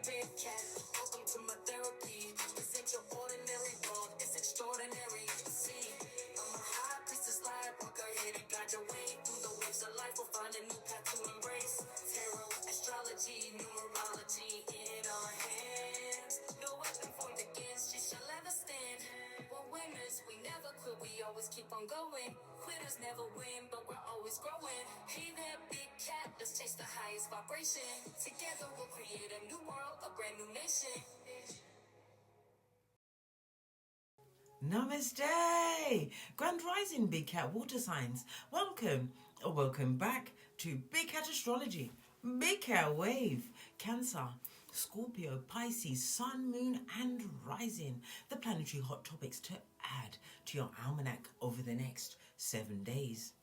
big cat. Welcome to my therapy. This ain't your ordinary world, it's extraordinary. See, I'm a high priestess lightworker, here to guide your way through the waves of life. We'll find a new path to embrace. Tarot, astrology, numerology in our hands. No weapon formed against you shall ever stand. We're winners, we never quit, we always keep on going. Quitters never win, but we're always growing. Hey there, big cat, let's chase the highest vibration. Together we'll create a new world, a brand new nation. Namaste! Grand Rising, Big Cat Water Signs. Welcome or welcome back to Big Cat Astrology. Big Cat Wave, Cancer, Scorpio, Pisces, Sun, Moon and Rising. The planetary hot topics to add to your almanac over the next 7 days.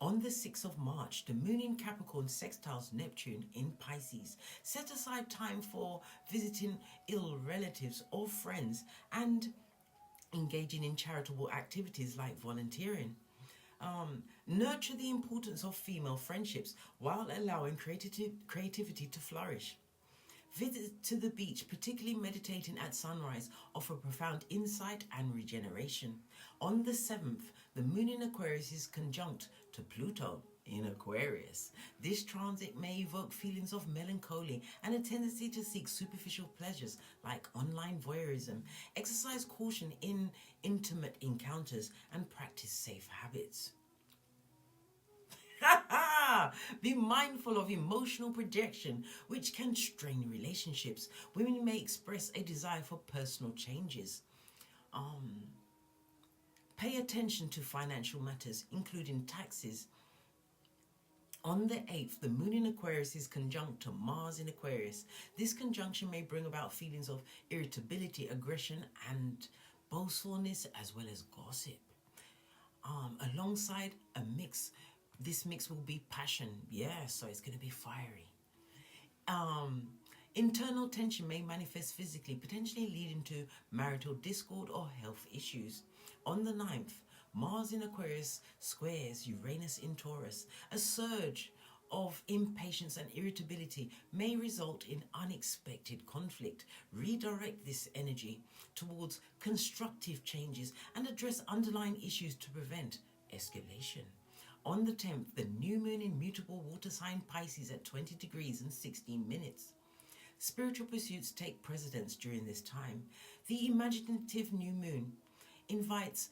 On the 6th of March, the Moon in Capricorn sextiles Neptune in Pisces. Set aside time for visiting ill relatives or friends and engaging in charitable activities like volunteering. Nurture the importance of female friendships while allowing creativity to flourish. Visits to the beach, particularly meditating at sunrise, offer profound insight and regeneration. On the 7th, the Moon in Aquarius is conjunct to Pluto in Aquarius. This transit may evoke feelings of melancholy and a tendency to seek superficial pleasures like online voyeurism. Exercise caution in intimate encounters and practice safe habits. Be mindful of emotional projection, which can strain relationships. Women may express a desire for personal changes. Pay attention to financial matters, including taxes. On the 8th, the Moon in Aquarius is conjunct to Mars in Aquarius. This conjunction may bring about feelings of irritability, aggression, and boastfulness, as well as gossip. Alongside a mix, this mix will be passion. Yeah, so it's going to be fiery. Internal tension may manifest physically, potentially leading to marital discord or health issues. On the 9th, Mars in Aquarius squares Uranus in Taurus. A surge of impatience and irritability may result in unexpected conflict. Redirect this energy towards constructive changes and address underlying issues to prevent escalation. On the 10th, the new moon in mutable water sign Pisces at 20 degrees and 16 minutes. Spiritual pursuits take precedence during this time. The imaginative new moon invites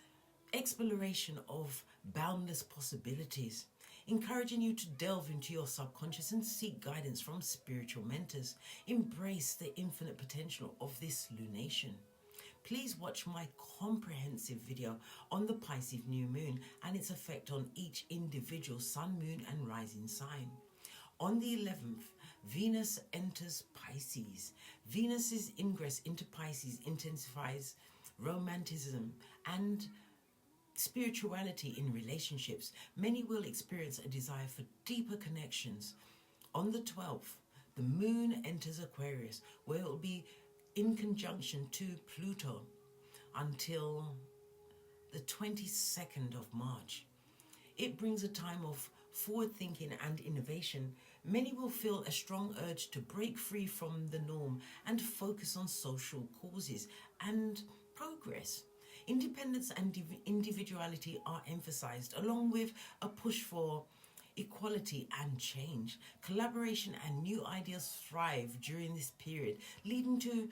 exploration of boundless possibilities, encouraging you to delve into your subconscious and seek guidance from spiritual mentors. Embrace the infinite potential of this lunation. Please watch my comprehensive video on the Pisces new moon and its effect on each individual sun, moon and rising sign. On the 11th, Venus enters Pisces. Venus's ingress into Pisces intensifies romanticism and spirituality in relationships. Many will experience a desire for deeper connections. On the 12th, the moon enters Aquarius, where it will be in conjunction to Pluto until the 22nd of March. It brings a time of forward thinking and innovation. Many will feel a strong urge to break free from the norm and focus on social causes and progress. Independence and individuality are emphasized, along with a push for equality and change. Collaboration and new ideas thrive during this period, leading to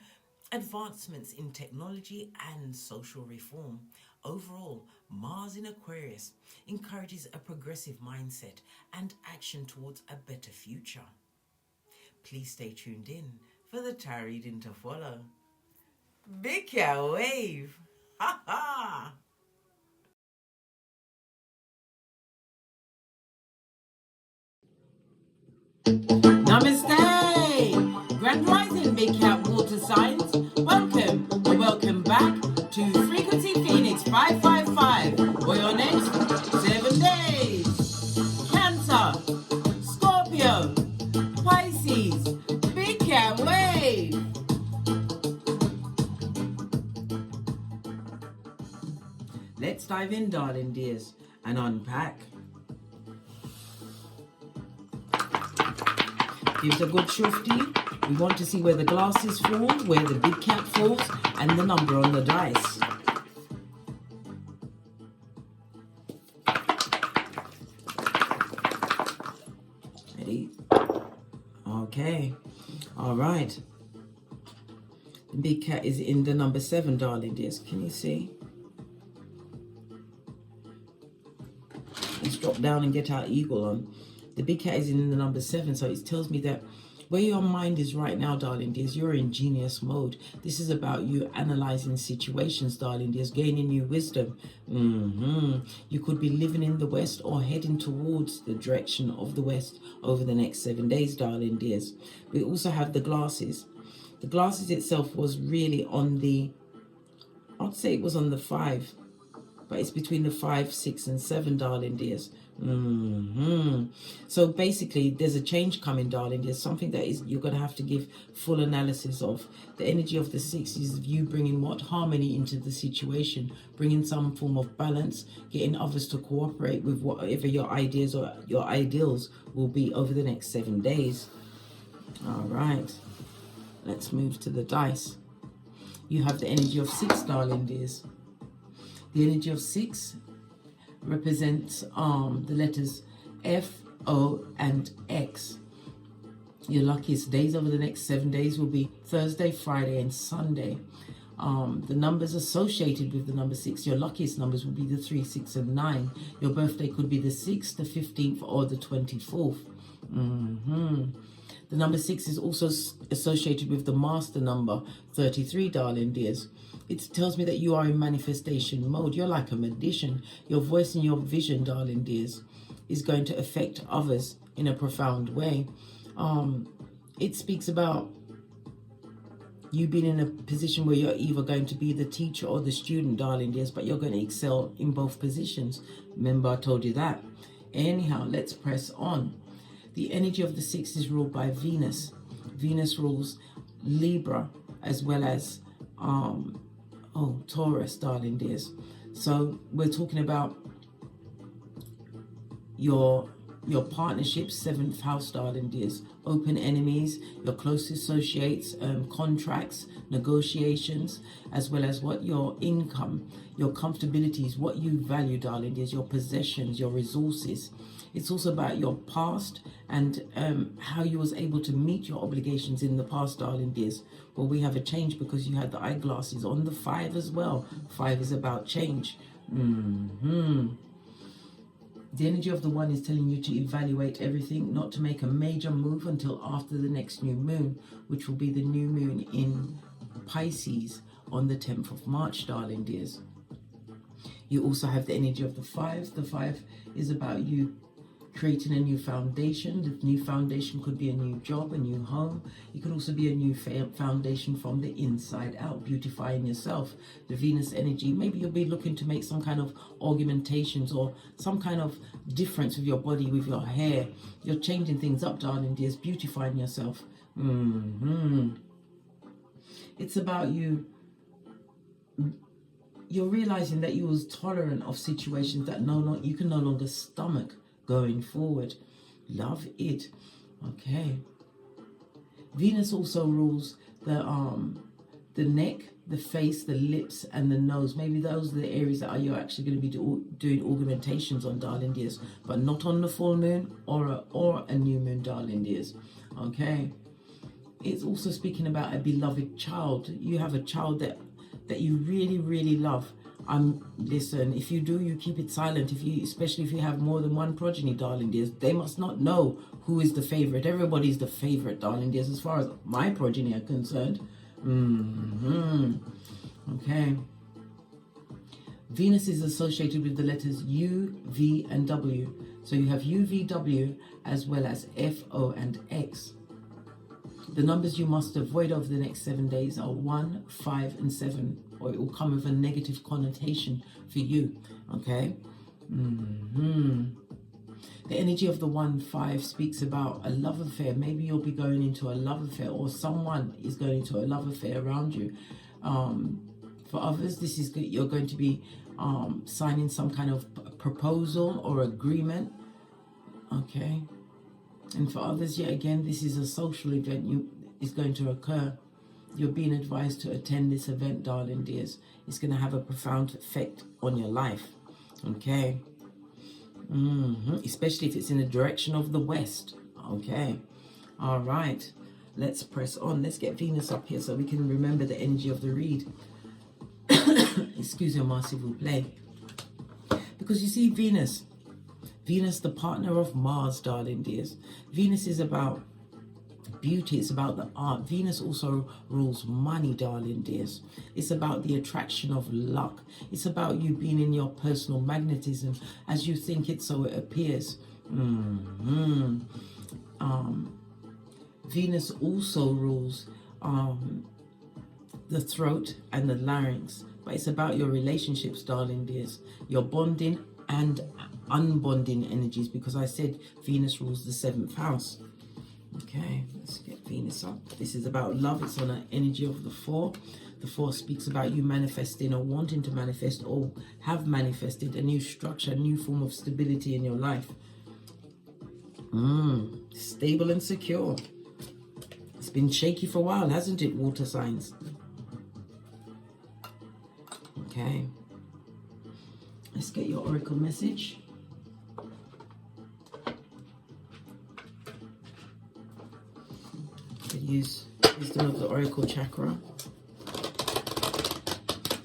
advancements in technology and social reform. Overall, Mars in Aquarius encourages a progressive mindset and action towards a better future. Please stay tuned in for the tarot reading to follow. Big Cat Wave! Ha ha! Namaste! Grand Rising, Big Cat Water Signs. Welcome or welcome back to Frequency Phoenix 555 for your next 7 days. Cancer, Scorpio, Pisces, Big Cat Wave. Let's dive in, darling dears, and unpack. Give it a good shufty. We want to see where the glasses fall, where the big cat falls, and the number on the dice. Ready? Okay. All right. The big cat is in the number 7, darling dears. Can you see? Let's drop down and get our eagle on. The big cat is in the number 7, so it tells me that where your mind is right now, darling dears, you're in genius mode. This is about you analyzing situations, darling dears, gaining new wisdom. You could be living in the West or heading towards the direction of the West over the next 7 days, darling dears. We also have the glasses. The glasses itself was really on the, I'd say it was on the 5, but it's between the 5, 6, and 7, darling dears. So basically, there's a change coming, darling. There's something that is you're going to have to give full analysis of. The energy of the 6 is you bringing what harmony into the situation, bringing some form of balance, getting others to cooperate with whatever your ideas or your ideals will be over the next 7 days. All right, let's move to the dice. You have the energy of 6, darling dears. The energy of 6 represents the letters F, O, and X. Your luckiest days over the next 7 days will be Thursday, Friday, and Sunday. The numbers associated with the number 6, your luckiest numbers will be the 3, 6, and 9. Your birthday could be the 6th, the 15th, or the 24th. The number 6 is also associated with the master number 33, darling dears. It tells me that you are in manifestation mode. You're like a magician. Your voice and your vision, darling dears, is going to affect others in a profound way. It speaks about you being in a position where you're either going to be the teacher or the student, darling dears, but you're going to excel in both positions. Remember, I told you that. Anyhow, let's press on. The energy of the 6 is ruled by Venus. Venus rules Libra as well as Taurus, darling dears. So we're talking about your partnerships, 7th house, darling dears. Open enemies, your close associates, contracts, negotiations, as well as what your income, your comfortabilities, what you value, darling dears, your possessions, your resources. It's also about your past and how you was able to meet your obligations in the past, darling dears. Well, we have a change because you had the eyeglasses on the 5 as well. 5 is about change. The energy of the 1 is telling you to evaluate everything, not to make a major move until after the next new moon, which will be the new moon in Pisces on the 10th of March, darling dears. You also have the energy of the 5. The 5 is about you creating a new foundation. The new foundation could be a new job, a new home. It could also be a new foundation from the inside out, beautifying yourself. The Venus energy, maybe you'll be looking to make some kind of augmentations or some kind of difference with your body, with your hair. You're changing things up, darling dears, beautifying yourself. It's about you're realizing that you was tolerant of situations that you can no longer stomach going forward. Love it. Okay. Venus also rules the neck, the face, the lips, and the nose. Maybe those are the areas that you're actually going to be doing augmentations on, darling dears, but not on the full moon or a new moon, darling dears. Okay. It's also speaking about a beloved child. You have a child that you really, really love. Listen, if you do, you keep it silent. Especially if you have more than one progeny, darling dears, they must not know who is the favorite. Everybody's the favorite, darling dears, as far as my progeny are concerned. Okay. Venus is associated with the letters U, V, and W. So you have U, V, W, as well as F, O, and X. The numbers you must avoid over the next 7 days are 1, 5, and 7, or it will come with a negative connotation for you. Okay. The energy of the 1, 5 speaks about a love affair. Maybe you'll be going into a love affair, or someone is going into a love affair around you. For others, this is you're going to be signing some kind of proposal or agreement. Okay. And for others, yet again, this is a social event. is going to occur. You're being advised to attend this event, darling dears. It's going to have a profound effect on your life. Okay. Especially if it's in the direction of the west. Okay. All right. Let's press on. Let's get Venus up here so we can remember the energy of the read. Excusez-moi, s'il vous plaît. Because you see, Venus, the partner of Mars, darling dears. Venus is about beauty. It's about the art. Venus also rules money, darling dears. It's about the attraction of luck. It's about you being in your personal magnetism. As you think it, so it appears. Venus also rules the throat and the larynx. But it's about your relationships, darling dears. Your bonding and unbonding energies, because I said Venus rules the 7th house. Okay, let's get Venus up. This is about love. It's on an energy of the 4. The 4 speaks about you manifesting or wanting to manifest or have manifested a new structure, a new form of stability in your life. Stable and secure. It's been shaky for a while, hasn't it, water signs? Okay. Let's get your oracle message. Use wisdom of the oracle chakra,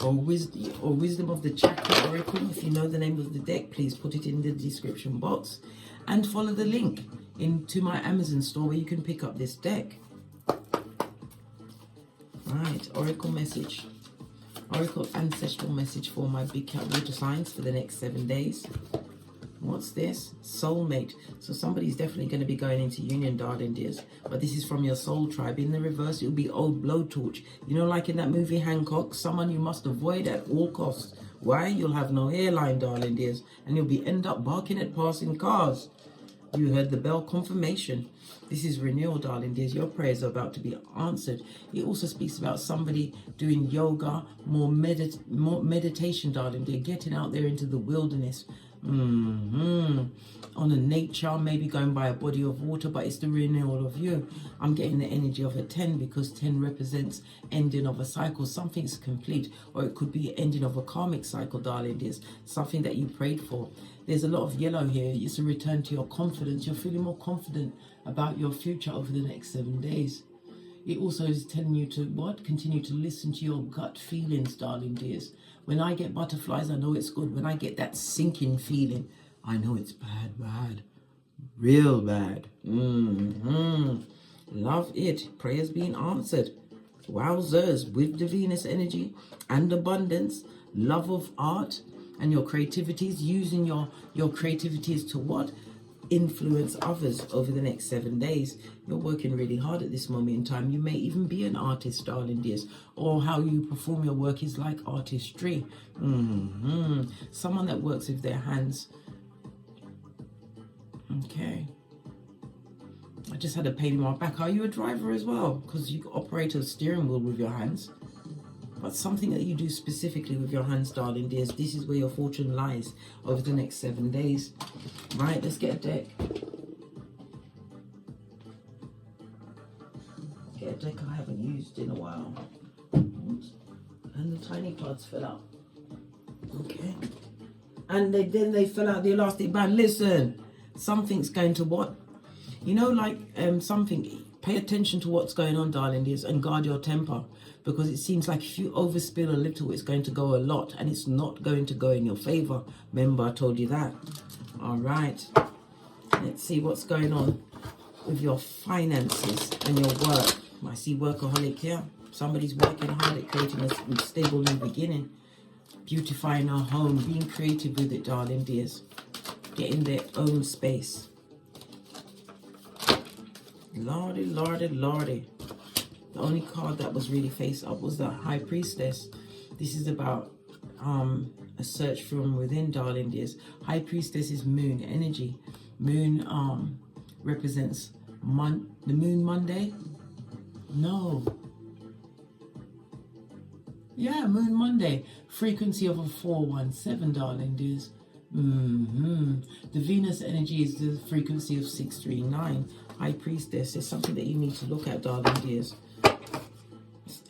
or wisdom of the chakra oracle. If you know the name of the deck, please put it in the description box, and follow the link into my Amazon store where you can pick up this deck. Right, oracle message, oracle ancestral message for my big cat water signs for the next 7 days. What's this? Soulmate. So somebody's definitely going to be going into union, darling dears. But this is from your soul tribe. In the reverse, it'll be old blowtorch. You know, like in that movie Hancock, someone you must avoid at all costs. Why? You'll have no hairline, darling dears. And you'll end up barking at passing cars. You heard the bell confirmation. This is renewal, darling dears. Your prayers are about to be answered. It also speaks about somebody doing yoga, more meditation, darling dear. Getting out there into the wilderness. On a nature, maybe going by a body of water, but it's the renewal of you. I'm getting the energy of a 10 because 10 represents ending of a cycle. Something's complete, or it could be ending of a karmic cycle, darling dears. Something that you prayed for. There's a lot of yellow here. It's a return to your confidence. You're feeling more confident about your future over the next 7 days. It also is telling you to what? Continue to listen to your gut feelings, darling dears. When I get butterflies, I know it's good. When I get that sinking feeling, I know it's bad. Real bad. Love it. Prayers being answered. Wowzers. With the Venus energy and abundance, love of art and your creativities, using your creativities to what? Influence others over the next 7 days. You're working really hard at this moment in time. You may even be an artist, darling dears, or how you perform your work is like artistry. Someone that works with their hands. Okay. I just had a pain in my back. Are you a driver as well? Because you operate a steering wheel with your hands. But something that you do specifically with your hands, darling dears. This is where your fortune lies over the next 7 days. Right, let's get a deck. Get a deck I haven't used in a while. Oops. And the tiny cards fell out. Okay. And then they fell out the elastic band. Listen, something's going to what? You know, like something. Pay attention to what's going on, darling dears, and guard your temper. Because it seems like if you overspill a little, it's going to go a lot. And it's not going to go in your favor. Remember, I told you that. All right. Let's see what's going on with your finances and your work. I see workaholic here. Somebody's working hard at creating a stable new beginning. Beautifying our home. Being creative with it, darling dears. Getting their own space. Lordy, lordy, lordy. The only card that was really face up was the High Priestess. This is about a search from within, darling dears. High Priestess is moon energy. Moon represents the moon Monday. No. Yeah, moon Monday. Frequency of a 417, darling dears. The Venus energy is the frequency of 639. High Priestess. There's something that you need to look at, darling dears.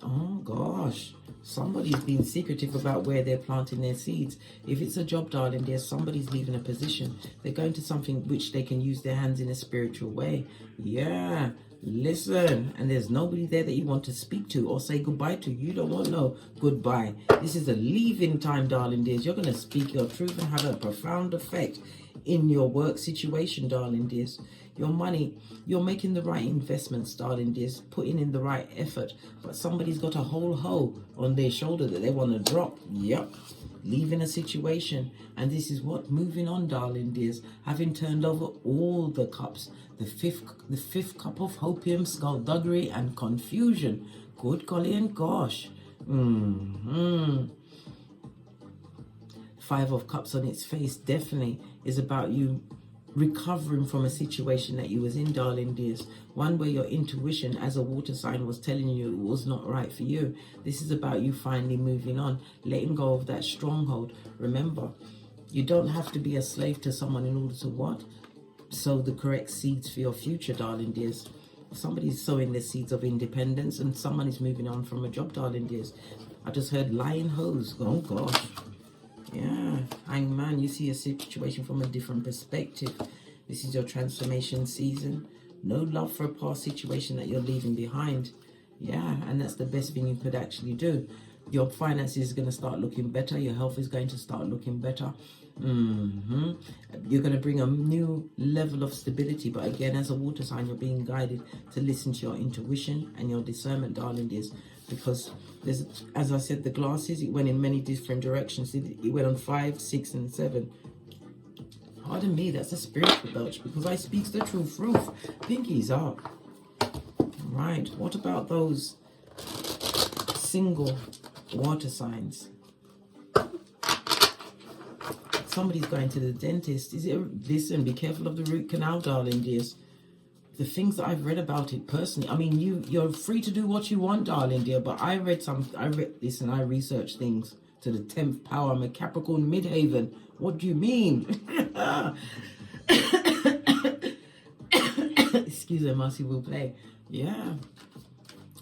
Oh gosh, somebody's being secretive about where they're planting their seeds. If it's a job, darling dear, somebody's leaving a position. They're going to something which they can use their hands in a spiritual way. Yeah, listen, and there's nobody there that you want to speak to or say goodbye to. You don't want no goodbye. This is a leaving time, darling dears. You're going to speak your truth and have a profound effect in your work situation, darling dears. Your money, you're making the right investments, darling dears, putting in the right effort, but somebody's got a whole hoe on their shoulder that they want to drop. Yep, leaving a situation. And this is what, moving on, darling dears, having turned over all the cups, the fifth cup of hopium, skullduggery and confusion. Good golly and gosh. Five of Cups on its face definitely is about you recovering from a situation that you was in, darling dears. One where your intuition as a water sign was telling you it was not right for you. This is about you finally moving on, letting go of that stronghold. Remember, you don't have to be a slave to someone in order to what? Sow the correct seeds for your future, darling dears. Somebody's sowing the seeds of independence and someone is moving on from a job, darling dears. I just heard lion hose. Oh gosh. Yeah, Hangman, you see a situation from a different perspective. This is your transformation season. No love for a past situation that you're leaving behind. Yeah, and that's the best thing you could actually do. Your finances is going to start looking better. Your health is going to start looking better. You're going to bring a new level of stability. But again, as a water sign, you're being guided to listen to your intuition and your discernment, darling dears. Because there's, as I said, the glasses, it went in many different directions. It went on 5, 6, and 7. Pardon me, that's a spiritual belch because I speaks the truth. Pinkies up. Right, what about those single water signs? Somebody's going to the dentist. Is it? Listen, be careful of the root canal, darling dears. The things that I've read about it personally, I mean, you're free to do what you want, darling dear, but I researched things to the 10th power. I'm a Capricorn midhaven. What do you mean? Excuse me, Marcy will play. Yeah.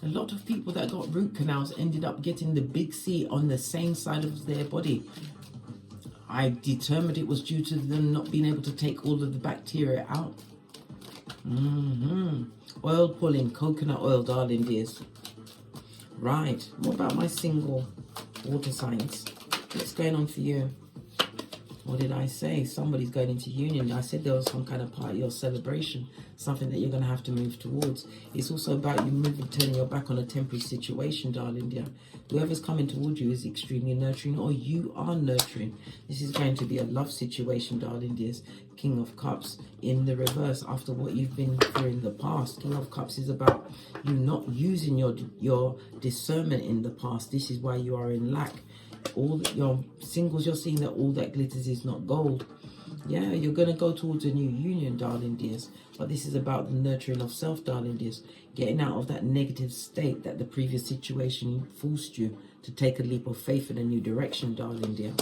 A lot of people that got root canals ended up getting the big C on the same side of their body. I determined it was due to them not being able to take all of the bacteria out. Oil pulling, coconut oil, darling dears. Right, what about my single water signs? What's going on for you? What did I say? Somebody's going into union. I said there was some kind of party or celebration, something that you're going to have to move towards. It's also about you moving, turning your back on a temporary situation, darling dear. Whoever's coming towards you is extremely nurturing, or you are nurturing. This is going to be a love situation, darling dears. King of Cups in the reverse after what you've been through in the past. King of Cups is about you not using your discernment in the past. This is why you are in lack. All your singles, you're seeing that all that glitters is not gold. Yeah, you're going to go towards a new union, darling dears. But this is about the nurturing of self, darling dears. Getting out of that negative state that the previous situation forced you to take a leap of faith in a new direction, darling dear.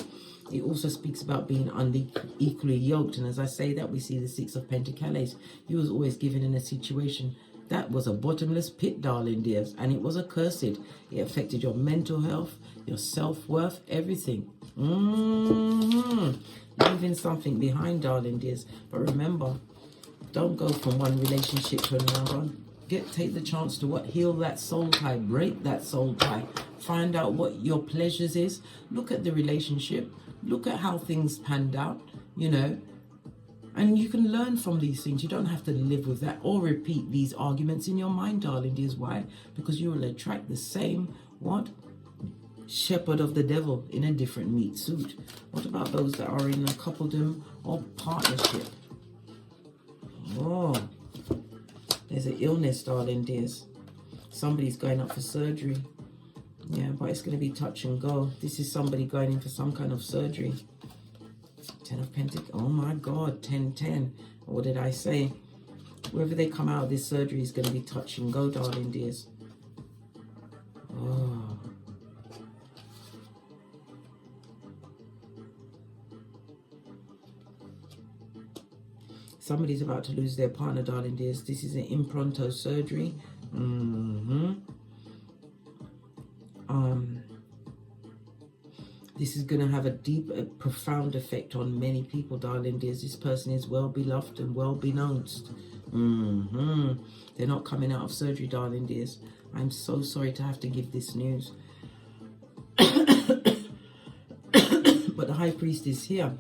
It also speaks about being unequally yoked. And as I say that, we see the 6 of Pentacles. You was always given in a situation that was a bottomless pit, darling dears. And it was accursed. It affected your mental health, your self-worth, everything. Leaving something behind, darling dears. But remember, don't go from one relationship to another. Take the chance to heal that soul tie, break that soul tie, find out what your pleasures is. Look at the relationship, look at how things panned out, you know, and you can learn from these things. You don't have to live with that or repeat these arguments in your mind, darling dears. Why? Because you will attract the same shepherd of the devil in a different meat suit. What about those that are in a coupledom or partnership? Oh, there's an illness, darling dears. Somebody's going up for surgery. Yeah, but it's going to be touch and go. This is somebody going in for some kind of surgery. 10 of Pentacles. Oh my God, 10. What did I say? Wherever they come out of this surgery is going to be touch and go, darling dears. Oh. Somebody's about to lose their partner, darling dears. This is an impronto surgery. This is going to have a deep, profound effect on many people, darling dears. This person is well beloved and well beknownst. They're not coming out of surgery, darling dears. I'm so sorry to have to give this news. But the High Priest is here.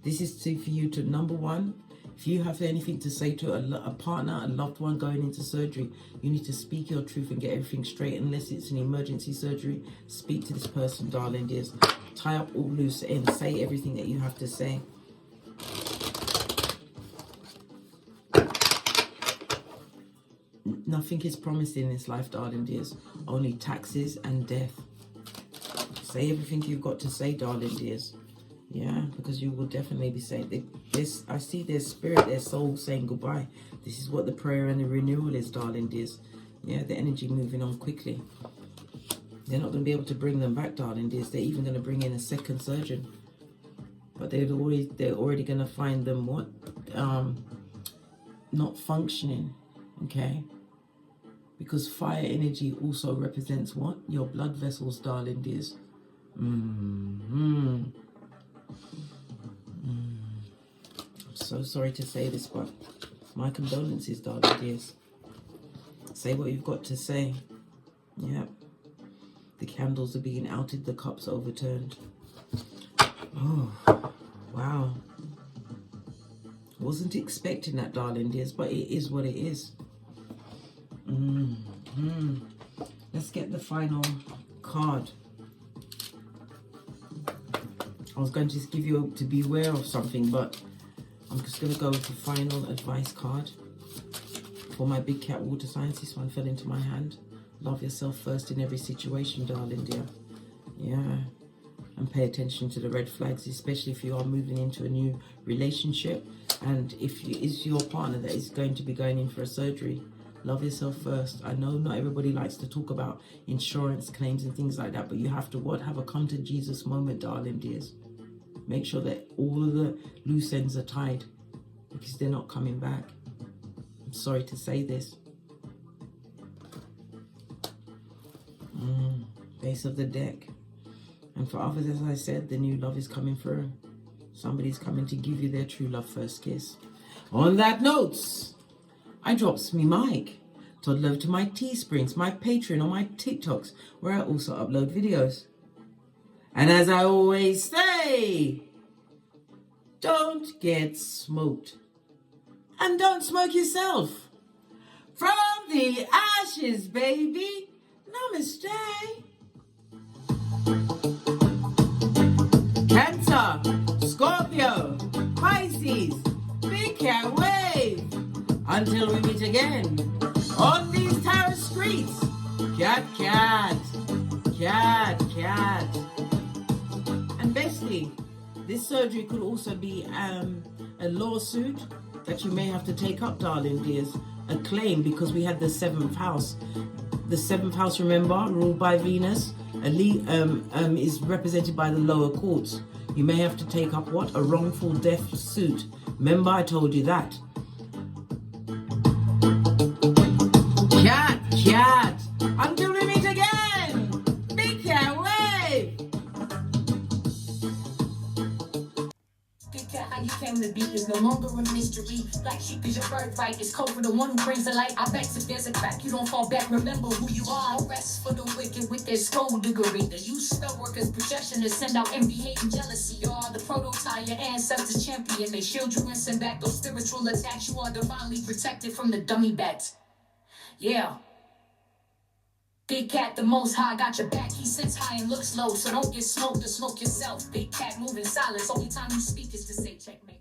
This is for you to, number one, if you have anything to say to a partner, a loved one going into surgery, you need to speak your truth and get everything straight. Unless it's an emergency surgery, speak to this person, darling dears. Tie up all loose ends. Say everything that you have to say. Nothing is promised in this life, darling dears. Only taxes and death. Say everything you've got to say, darling dears. Yeah, because you will definitely be saying this. I see their spirit, their soul saying goodbye. This is what the prayer and the renewal is, darling dears. Yeah, the energy moving on quickly. They're not going to be able to bring them back, darling dears. They're even going to bring in a second surgeon. But they're already going to find them what? Not functioning. Okay? Because fire energy also represents what? Your blood vessels, darling dears. I'm so sorry to say this, but my condolences, darling dears. Say what you've got to say. Yeah. The candles are being outed, the cups overturned. Oh, wow. Wasn't expecting that, darling dears, but it is what it is. Let's get the final card. I was going to just give you to beware of something, but I'm just going to go with the final advice card for my big cat water signs. This one fell into my hand. Love yourself first in every situation, darling dear. Yeah. And pay attention to the red flags, especially if you are moving into a new relationship. And if it's your partner that is going to be going in for a surgery, love yourself first. I know not everybody likes to talk about insurance claims and things like that, but you have to what? Have a come to Jesus moment, darling dears. Make sure that all of the loose ends are tied, because they're not coming back. I'm sorry to say this. Base of the deck. And for others, as I said, the new love is coming through. Somebody's coming to give you their true love first kiss. On that note, I drops me mic. Todd love to my Teesprings, my Patreon, or my TikToks, where I also upload videos. And as I always say, don't get smoked. And don't smoke yourself. From the ashes, baby. Namaste. Cancer, Scorpio, Pisces, big cat wave. Until we meet again on these tarot streets. Cat, cat, cat, cat. And bestie, this surgery could also be a lawsuit that you may have to take up, darling dears. A claim, because we had the 7th house. The 7th house, remember, ruled by Venus, is represented by the lower courts. You may have to take up what? A wrongful death suit. Remember, I told you that. Cat, cat, until we meet again. Big cat wave. Big cat, how you came to be is no longer a mystery. Black sheep is your birthright. It's code for the one who brings the light. I bet if there's a crack, you don't fall back. Remember who you are. No rest for the wicked with their skullduggery. The use spell workers' projection to send out envy, hate, and jealousy. You are the prototype, your ancestors champion. They shield you and send back those spiritual attacks. You are divinely protected from the dummy bats. Yeah. Big cat, the most high, got your back. He sits high and looks low, so don't get smoked or smoke yourself. Big cat, moving silence. Only time you speak is to say checkmate.